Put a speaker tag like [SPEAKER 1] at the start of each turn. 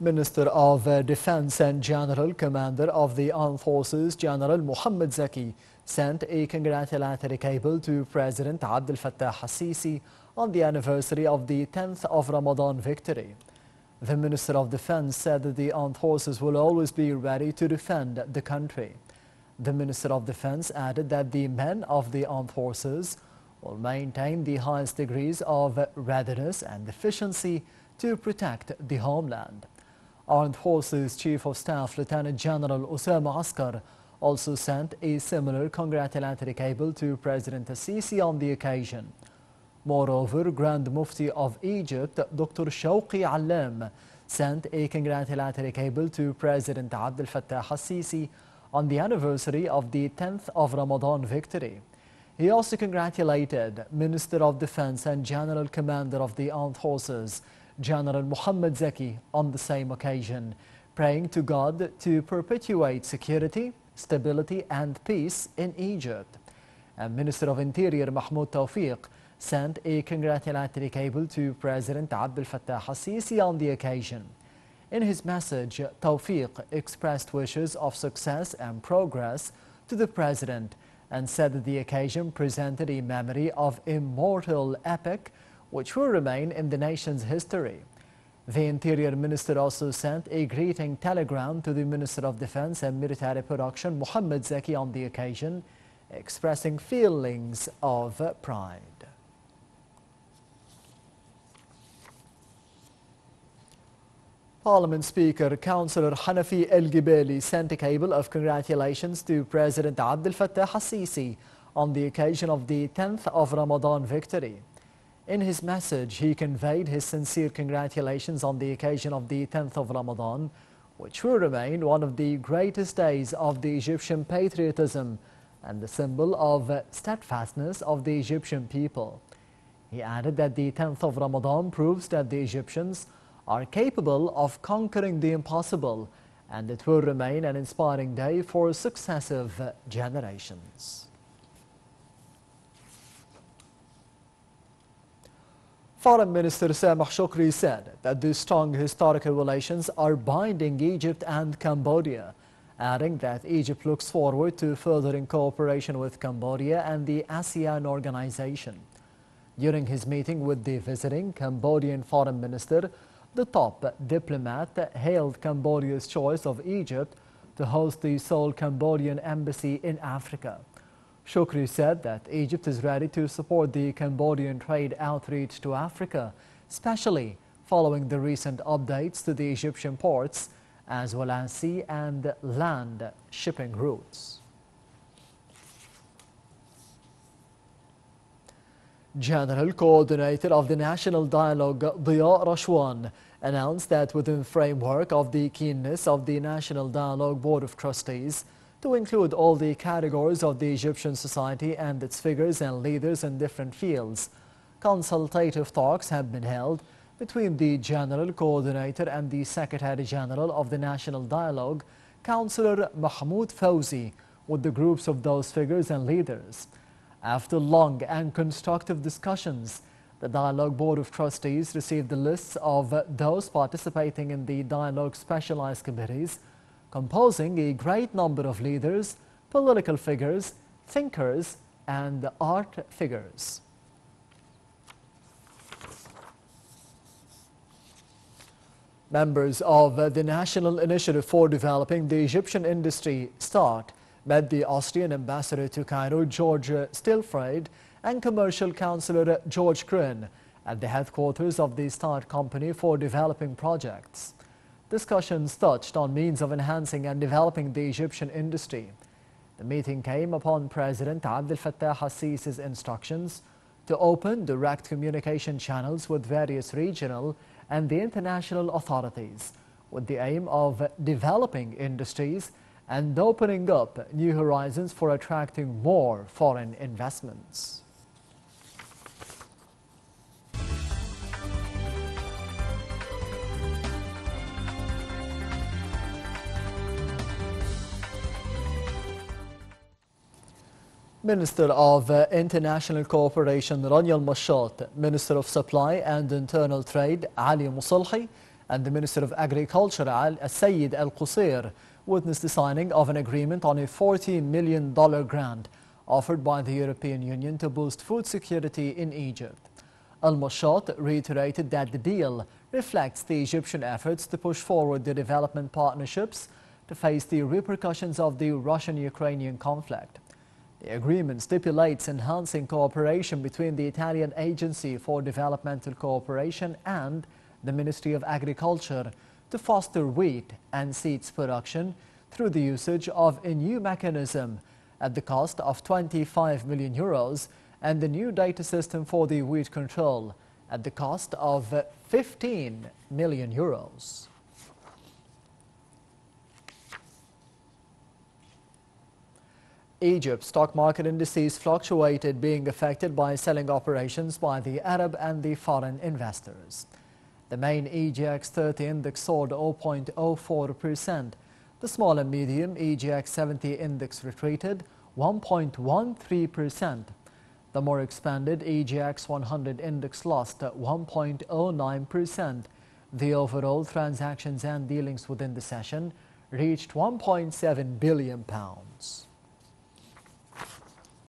[SPEAKER 1] Minister of Defense and General Commander of the Armed Forces, General Mohammed Zaki, sent a congratulatory cable to President Abdel Fattah al-Sisi on the anniversary of the 10th of Ramadan victory. The Minister of Defense said that the armed forces will always be ready to defend the country. The Minister of Defense added that the men of the armed forces will maintain the highest degrees of readiness and efficiency to protect the homeland. Armed Forces Chief of Staff Lieutenant General Osama Askar also sent a similar congratulatory cable to President al-Sisi on the occasion. Moreover, Grand Mufti of Egypt, Dr. Shawqi Allam, sent a congratulatory cable to President Abdel Fattah al-Sisi on the anniversary of the 10th of Ramadan victory. He also congratulated Minister of Defense and General Commander of the Armed Forces, General Mohammed Zaki, on the same occasion, praying to God to perpetuate security, stability and peace in Egypt. And Minister of Interior Mahmoud Tawfiq sent a congratulatory cable to President Abdel Fattah al-Sisi on the occasion. In his message, Tawfiq expressed wishes of success and progress to the President and said that the occasion presented a memory of immortal epic which will remain in the nation's history. The Interior Minister also sent a greeting telegram to the Minister of Defense and Military Production, Mohammed Zaki, on the occasion, expressing feelings of pride. Parliament Speaker Councillor Hanafi El-Gibeli sent a cable of congratulations to President Abdel Fattah al-Sisi on the occasion of the 10th of Ramadan victory. In his message, he conveyed his sincere congratulations on the occasion of the 10th of Ramadan, which will remain one of the greatest days of the Egyptian patriotism and the symbol of steadfastness of the Egyptian people. He added that the 10th of Ramadan proves that the Egyptians are capable of conquering the impossible, and it will remain an inspiring day for successive generations. Foreign Minister Sameh Shoukry said that the strong historical relations are binding Egypt and Cambodia, adding that Egypt looks forward to furthering cooperation with Cambodia and the ASEAN organization. During his meeting with the visiting Cambodian Foreign Minister, the top diplomat hailed Cambodia's choice of Egypt to host the sole Cambodian embassy in Africa. Shoukry said that Egypt is ready to support the Cambodian trade outreach to Africa, especially following the recent updates to the Egyptian ports, as well as sea and land shipping routes. General Coordinator of the National Dialogue, Diya Rashwan, announced that within the framework of the keenness of the National Dialogue Board of Trustees to include all the categories of the Egyptian society and its figures and leaders in different fields, consultative talks have been held between the General Coordinator and the Secretary General of the National Dialogue, Councillor Mahmoud Fawzi, with the groups of those figures and leaders. After long and constructive discussions, the Dialogue Board of Trustees received the lists of those participating in the Dialogue Specialized Committees, composing a great number of leaders, political figures, thinkers, and art figures. Members of the National Initiative for Developing the Egyptian Industry, START, met the Austrian ambassador to Cairo, George Stilfried, and commercial councillor George Kryn at the headquarters of the START company for developing projects. Discussions touched on means of enhancing and developing the Egyptian industry. The meeting came upon President Abdel Fattah al-Sisi's instructions to open direct communication channels with various regional and the international authorities, with the aim of developing industries and opening up new horizons for attracting more foreign investments. Minister of International Cooperation Rania Al-Mashat, Minister of Supply and Internal Trade Ali Musalhi, and the Minister of Agriculture, Sayyid Al Qusayr, witnessed the signing of an agreement on a $40 million grant offered by the European Union to boost food security in Egypt. Al-Mashat reiterated that the deal reflects the Egyptian efforts to push forward the development partnerships to face the repercussions of the Russian-Ukrainian conflict. The agreement stipulates enhancing cooperation between the Italian Agency for Developmental Cooperation and the Ministry of Agriculture to foster wheat and seeds production through the usage of a new mechanism at the cost of €25 million and the new data system for the wheat control at the cost of €15 million. Egypt's stock market indices fluctuated, being affected by selling operations by the Arab and the foreign investors. The main EGX 30 index soared 0.04%. The small and medium EGX 70 index retreated 1.13%. The more expanded EGX 100 index lost 1.09%. The overall transactions and dealings within the session reached £1.7 billion.